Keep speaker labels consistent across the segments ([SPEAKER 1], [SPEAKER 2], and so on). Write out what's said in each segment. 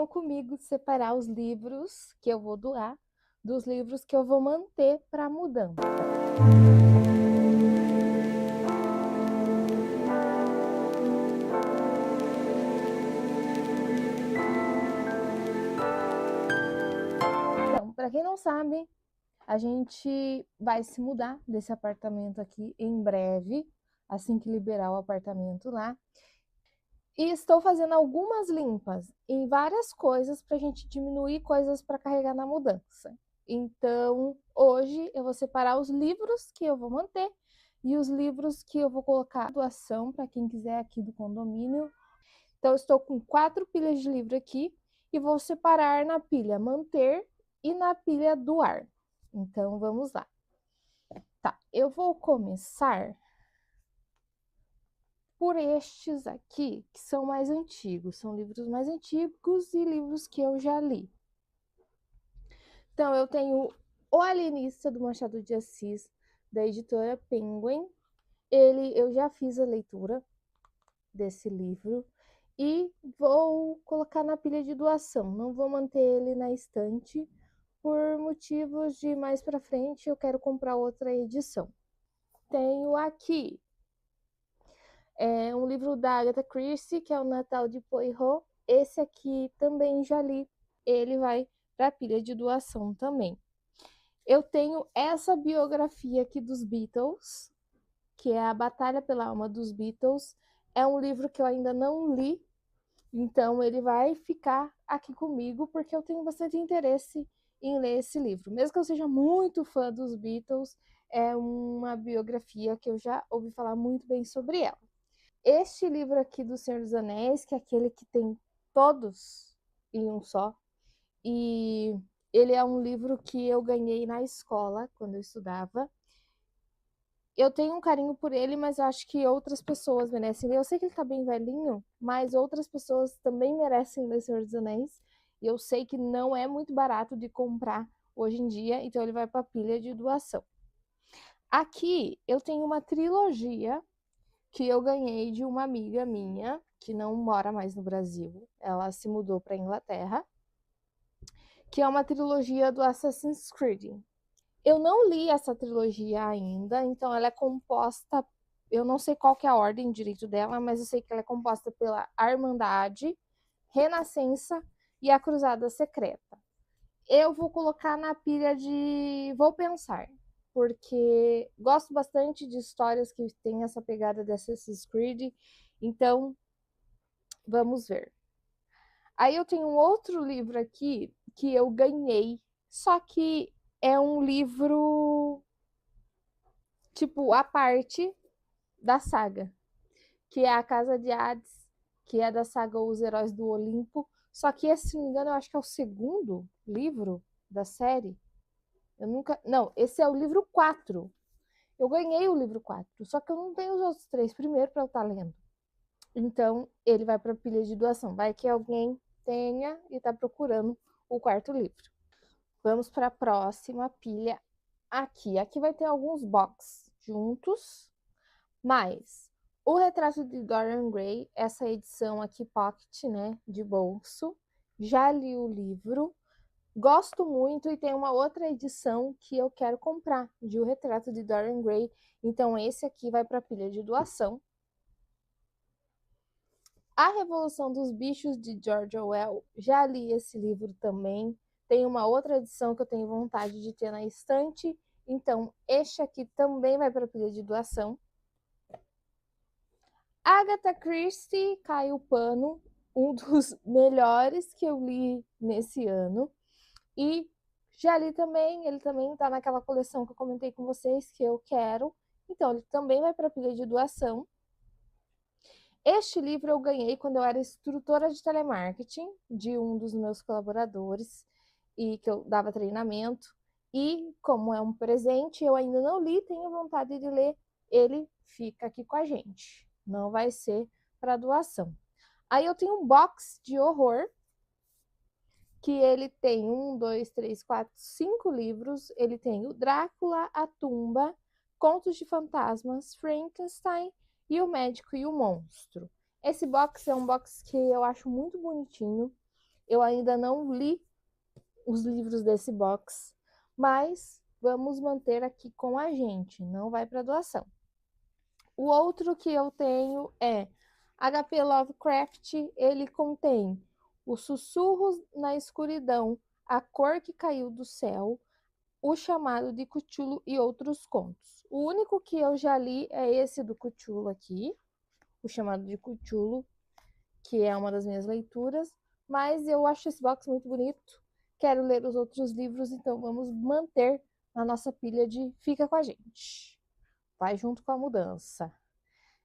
[SPEAKER 1] Venham comigo separar os livros que eu vou doar dos livros que eu vou manter para mudança. Então, para quem não sabe, a gente vai se mudar desse apartamento aqui em breve, assim que liberar o apartamento lá. E estou fazendo algumas limpas em várias coisas para a gente diminuir coisas para carregar na mudança. Então, hoje eu vou separar os livros que eu vou manter e os livros que eu vou colocar doação para quem quiser aqui do condomínio. Então, eu estou com 4 pilhas de livro aqui e vou separar na pilha manter e na pilha doar. Então, vamos lá. Tá, eu vou começar por estes aqui, que são mais antigos. São livros mais antigos e livros que eu já li. Então, eu tenho O Alienista, do Machado de Assis, da editora Penguin. Eu já fiz a leitura desse livro e vou colocar na pilha de doação. Não vou manter ele na estante por motivos de mais para frente eu quero comprar outra edição. Tenho aqui um livro da Agatha Christie, que é o Natal de Poirot. Esse aqui também já li. Ele vai para a pilha de doação também. Eu tenho essa biografia aqui dos Beatles, que é A Batalha pela Alma dos Beatles. É um livro que eu ainda não li, então ele vai ficar aqui comigo, porque eu tenho bastante interesse em ler esse livro. Mesmo que eu seja muito fã dos Beatles, é uma biografia que eu já ouvi falar muito bem sobre ela. Este livro aqui do Senhor dos Anéis, que é aquele que tem todos em um só, e ele é um livro que eu ganhei na escola, quando eu estudava. Eu tenho um carinho por ele, mas eu acho que outras pessoas merecem ler. Eu sei que ele tá bem velhinho, mas outras pessoas também merecem ler Senhor dos Anéis. E eu sei que não é muito barato de comprar hoje em dia, então ele vai para a pilha de doação. Aqui eu tenho uma trilogia que eu ganhei de uma amiga minha, que não mora mais no Brasil. Ela se mudou para a Inglaterra, que é uma trilogia do Assassin's Creed. Eu não li essa trilogia ainda, então ela é composta, eu não sei qual que é a ordem direito dela, mas eu sei que ela é composta pela Irmandade, Renascença e a Cruzada Secreta. Eu vou colocar na pilha de vou pensar, porque gosto bastante de histórias que têm essa pegada de Assassin's Creed, então vamos ver. Aí eu tenho um outro livro aqui que eu ganhei, só que é um livro tipo a parte da saga, que é a Casa de Hades, que é da saga Os Heróis do Olimpo. Só que esse, se não me engano, eu acho que é o segundo livro da série. Eu nunca. Não, esse é o livro 4. Eu ganhei o livro 4, só que eu não tenho os outros 3 primeiro para eu estar lendo. Então, ele vai para a pilha de doação. Vai que alguém tenha e está procurando o quarto livro. Vamos para a próxima pilha aqui. Aqui vai ter alguns box juntos, mas o Retrato de Dorian Gray, essa edição aqui pocket, né, de bolso, já li o livro. Gosto muito e tem uma outra edição que eu quero comprar, de O Retrato de Dorian Gray. Então, esse aqui vai para a pilha de doação. A Revolução dos Bichos, de George Orwell, já li esse livro também. Tem uma outra edição que eu tenho vontade de ter na estante. Então, este aqui também vai para a pilha de doação. Agatha Christie, Cai o Pano, um dos melhores que eu li nesse ano. E já li também, ele também está naquela coleção que eu comentei com vocês que eu quero. Então, ele também vai para a pilha de doação. Este livro eu ganhei quando eu era instrutora de telemarketing de um dos meus colaboradores e que eu dava treinamento. E como é um presente, eu ainda não li, tenho vontade de ler, ele fica aqui com a gente. Não vai ser para doação. Aí eu tenho um box de horror que ele tem 1, 2, 3, 4, 5 livros. Ele tem o Drácula, a Tumba, Contos de Fantasmas, Frankenstein e o Médico e o Monstro. Esse box é um box que eu acho muito bonitinho. Eu ainda não li os livros desse box, mas vamos manter aqui com a gente, não vai para doação. O outro que eu tenho é HP Lovecraft, ele contém Os Sussurros na Escuridão, A Cor que Caiu do Céu, O Chamado de Cthulhu e outros contos. O único que eu já li é esse do Cthulhu aqui, O Chamado de Cthulhu, que é uma das minhas leituras, mas eu acho esse box muito bonito, quero ler os outros livros, então vamos manter na nossa pilha de Fica com a gente. Vai junto com a mudança.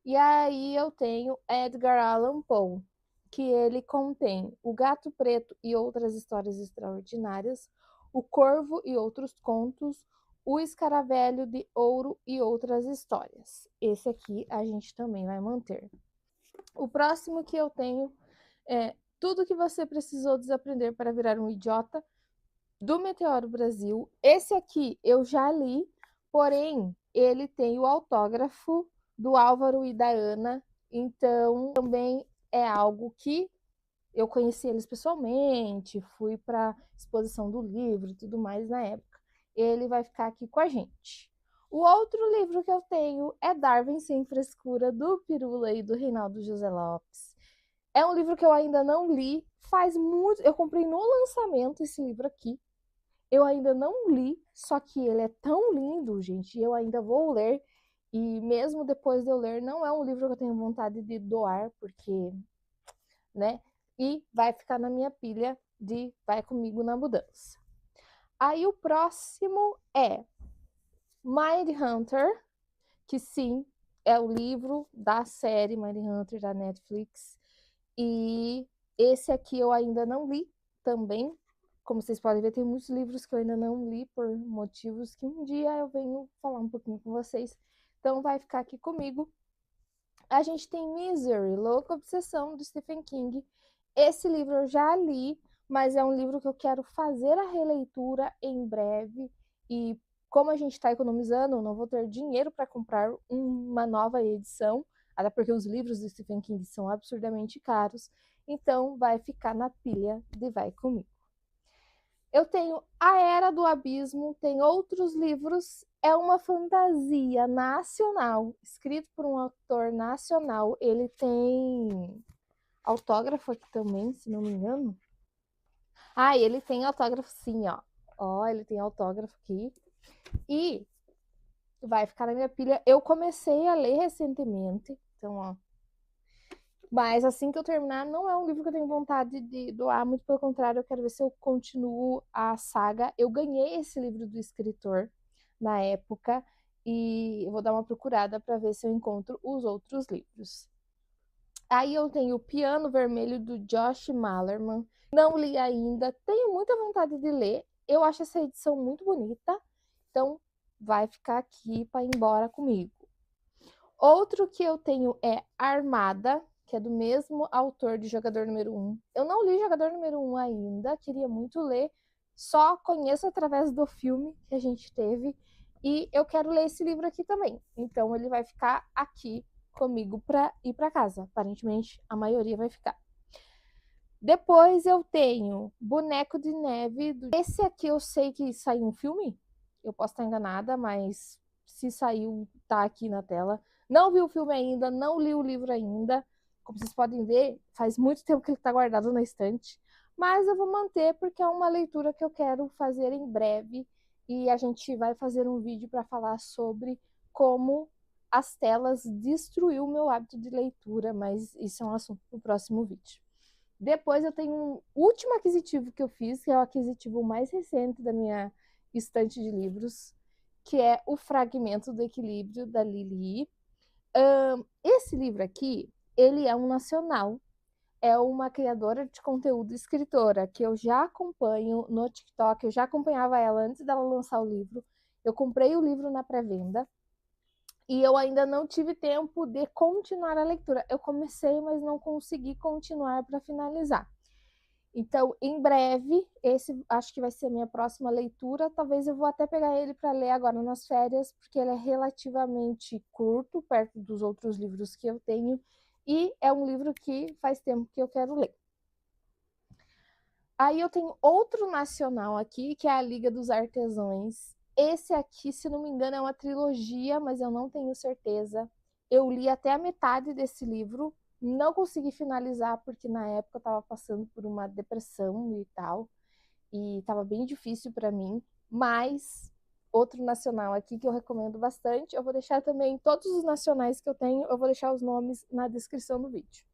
[SPEAKER 1] E aí eu tenho Edgar Allan Poe, que ele contém O Gato Preto e Outras Histórias Extraordinárias, O Corvo e Outros Contos, O Escaravelho de Ouro e Outras Histórias. Esse aqui a gente também vai manter. O próximo que eu tenho é Tudo que você precisou desaprender para virar um idiota, do Meteoro Brasil. Esse aqui eu já li, porém ele tem o autógrafo do Álvaro e da Ana, então também é algo que eu conheci eles pessoalmente, fui para exposição do livro e tudo mais na época. Ele vai ficar aqui com a gente. O outro livro que eu tenho é Darwin Sem Frescura, do Pirula e do Reinaldo José Lopes. É um livro que eu ainda não li, faz muito... Eu comprei no lançamento esse livro aqui. Eu ainda não li, só que ele é tão lindo, gente, eu ainda vou ler. E mesmo depois de eu ler, não é um livro que eu tenho vontade de doar, porque, né? E vai ficar na minha pilha de Vai Comigo na Mudança. Aí o próximo é Mindhunter, que sim, é o livro da série Mindhunter da Netflix. E esse aqui eu ainda não li também. Como vocês podem ver, tem muitos livros que eu ainda não li por motivos que um dia eu venho falar um pouquinho com vocês. Então vai ficar aqui comigo. A gente tem Misery, Louca Obsessão, do Stephen King. Esse livro eu já li, mas é um livro que eu quero fazer a releitura em breve. E como a gente está economizando, eu não vou ter dinheiro para comprar uma nova edição, até porque os livros do Stephen King são absurdamente caros. Então vai ficar na pilha de Vai Comigo. Eu tenho A Era do Abismo, tem outros livros, é uma fantasia nacional, escrito por um autor nacional. Ele tem autógrafo aqui também, se não me engano. Ah, ele tem autógrafo sim, ó. Ó, ele tem autógrafo aqui. E vai ficar na minha pilha. Eu comecei a ler recentemente, então, ó. Mas assim que eu terminar, não é um livro que eu tenho vontade de doar, muito pelo contrário, eu quero ver se eu continuo a saga. Eu ganhei esse livro do escritor na época e eu vou dar uma procurada para ver se eu encontro os outros livros. Aí eu tenho O Piano Vermelho, do Josh Malerman. Não li ainda, tenho muita vontade de ler. Eu acho essa edição muito bonita, então vai ficar aqui para ir embora comigo. Outro que eu tenho é Armada, que é do mesmo autor de Jogador Número 1. Eu não li Jogador Número 1 ainda, queria muito ler, só conheço através do filme que a gente teve, e eu quero ler esse livro aqui também. Então ele vai ficar aqui comigo para ir para casa. Aparentemente, a maioria vai ficar. Depois eu tenho Boneco de Neve. Esse aqui eu sei que saiu um filme, eu posso estar enganada, mas se saiu, tá aqui na tela. Não vi o filme ainda, não li o livro ainda. Como vocês podem ver, faz muito tempo que ele está guardado na estante. Mas eu vou manter porque é uma leitura que eu quero fazer em breve. E a gente vai fazer um vídeo para falar sobre como as telas destruiu o meu hábito de leitura. Mas isso é um assunto para o próximo vídeo. Depois eu tenho um último aquisitivo que eu fiz, que é o aquisitivo mais recente da minha estante de livros, que é O Fragmento do Equilíbrio, da Lili. Esse livro aqui, ele é um nacional, é uma criadora de conteúdo, escritora, que eu já acompanho no TikTok, eu já acompanhava ela antes dela lançar o livro. Eu comprei o livro na pré-venda e eu ainda não tive tempo de continuar a leitura. Eu comecei, mas não consegui continuar para finalizar. Então, em breve, esse acho que vai ser a minha próxima leitura. Talvez eu vou até pegar ele para ler agora nas férias, porque ele é relativamente curto, perto dos outros livros que eu tenho, e é um livro que faz tempo que eu quero ler. Aí eu tenho outro nacional aqui, que é a Liga dos Artesãos. Esse aqui, se não me engano, é uma trilogia, mas eu não tenho certeza. Eu li até a metade desse livro, não consegui finalizar, porque na época eu estava passando por uma depressão e tal, e estava bem difícil para mim. Mas outro nacional aqui que eu recomendo bastante, eu vou deixar também todos os nacionais que eu tenho, eu vou deixar os nomes na descrição do vídeo.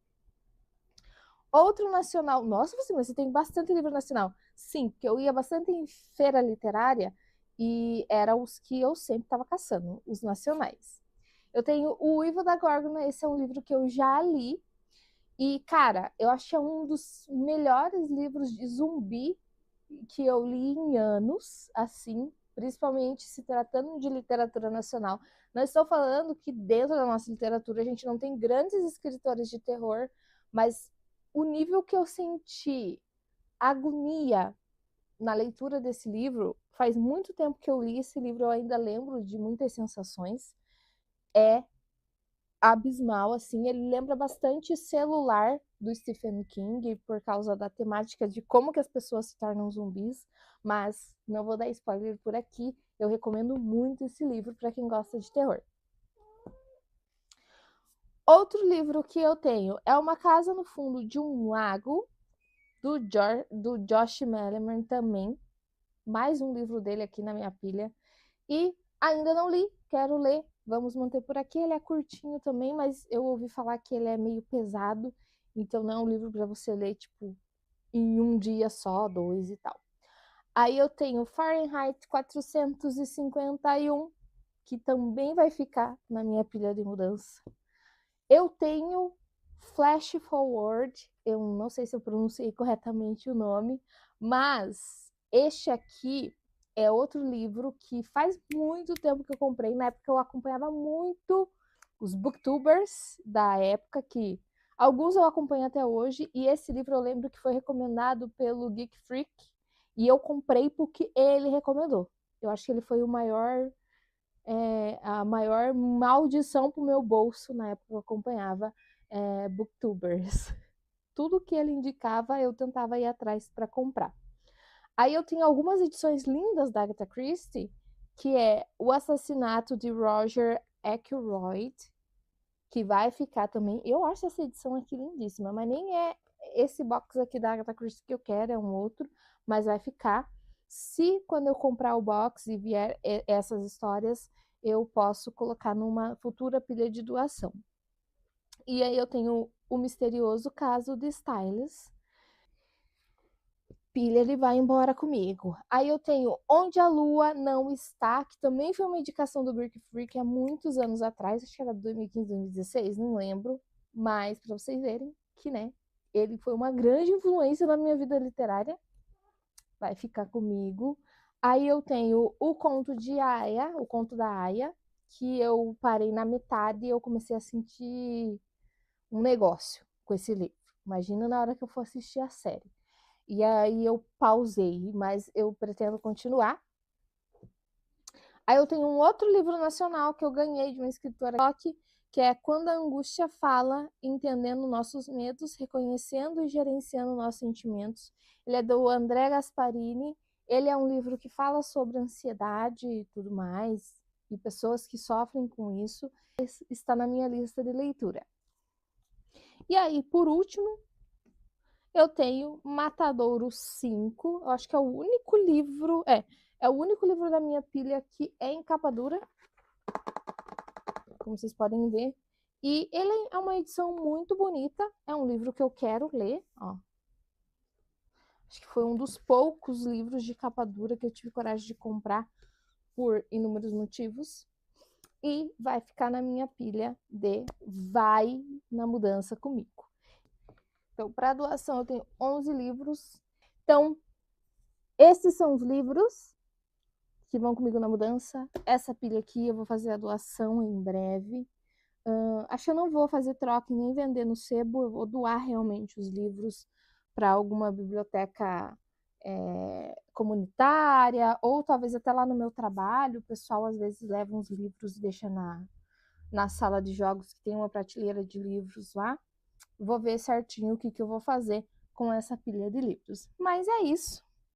[SPEAKER 1] Outro nacional. Nossa, você tem bastante livro nacional. Sim, porque eu ia bastante em feira literária e eram os que eu sempre estava caçando, os nacionais. Eu tenho O Uivo da Górgona, esse é um livro que eu já li. E, cara, eu acho que é um dos melhores livros de zumbi que eu li em anos, assim, principalmente se tratando de literatura nacional. Não estou falando que dentro da nossa literatura a gente não tem grandes escritores de terror, mas o nível que eu senti agonia na leitura desse livro, faz muito tempo que eu li esse livro, eu ainda lembro de muitas sensações, é abismal, assim, ele lembra bastante Celular, do Stephen King, por causa da temática de como que as pessoas se tornam zumbis, mas não vou dar spoiler por aqui, eu recomendo muito esse livro para quem gosta de terror. Outro livro que eu tenho é Uma Casa no Fundo de um Lago, do Josh Malerman também, mais um livro dele aqui na minha pilha, e ainda não li, quero ler, vamos manter por aqui. Ele é curtinho também, mas eu ouvi falar que ele é meio pesado, então não é um livro para você ler, tipo, em um dia só, 2 e tal. Aí eu tenho Fahrenheit 451, que também vai ficar na minha pilha de mudança. Eu tenho Flash Forward, eu não sei se eu pronunciei corretamente o nome, mas este aqui é outro livro que faz muito tempo que eu comprei. Na época eu acompanhava muito os booktubers da época, que alguns eu acompanho até hoje, e esse livro eu lembro que foi recomendado pelo Geek Freak, e eu comprei porque ele recomendou. Eu acho que ele foi a maior maldição pro meu bolso na época que eu acompanhava booktubers. Tudo que ele indicava eu tentava ir atrás para comprar. Aí eu tenho algumas edições lindas da Agatha Christie, que é O Assassinato de Roger Ackroyd, que vai ficar também. Eu acho essa edição aqui lindíssima, mas nem é esse box aqui da Agatha Christie que eu quero, é um outro, mas vai ficar. Se quando eu comprar o box e vier essas histórias, eu posso colocar numa futura pilha de doação. E aí eu tenho O Misterioso Caso de Styles. Pilha, ele vai embora comigo. Aí eu tenho Onde a Lua Não Está, que também foi uma indicação do Brick Freak há muitos anos atrás, acho que era 2015, 2016, não lembro, mas para vocês verem que, né, ele foi uma grande influência na minha vida literária, vai ficar comigo. Aí eu tenho o conto de Aya, o conto da Aya, que eu parei na metade e eu comecei a sentir um negócio com esse livro. Imagina na hora que eu for assistir a série. E aí eu pausei, mas eu pretendo continuar. Aí eu tenho um outro livro nacional que eu ganhei de uma escritora que é Quando a Angústia Fala, Entendendo Nossos Medos, Reconhecendo e Gerenciando Nossos Sentimentos. Ele é do André Gasparini. Ele é um livro que fala sobre ansiedade e tudo mais, e pessoas que sofrem com isso. Está na minha lista de leitura. E aí, por último, eu tenho Matadouro 5, eu acho que é o único livro, é o único livro da minha pilha que é em capa dura, como vocês podem ver. E ele é uma edição muito bonita, é um livro que eu quero ler, ó. Acho que foi um dos poucos livros de capa dura que eu tive coragem de comprar por inúmeros motivos. E vai ficar na minha pilha de vai na mudança comigo. Então, para doação, eu tenho 11 livros. Então, esses são os livros que vão comigo na mudança. Essa pilha aqui eu vou fazer a doação em breve. Acho que eu não vou fazer troca e nem vender no sebo. Eu vou doar realmente os livros para alguma biblioteca comunitária, ou talvez até lá no meu trabalho. O pessoal às vezes leva uns livros e deixa na sala de jogos, que tem uma prateleira de livros lá. Vou ver certinho o que eu vou fazer com essa pilha de livros. Mas é isso.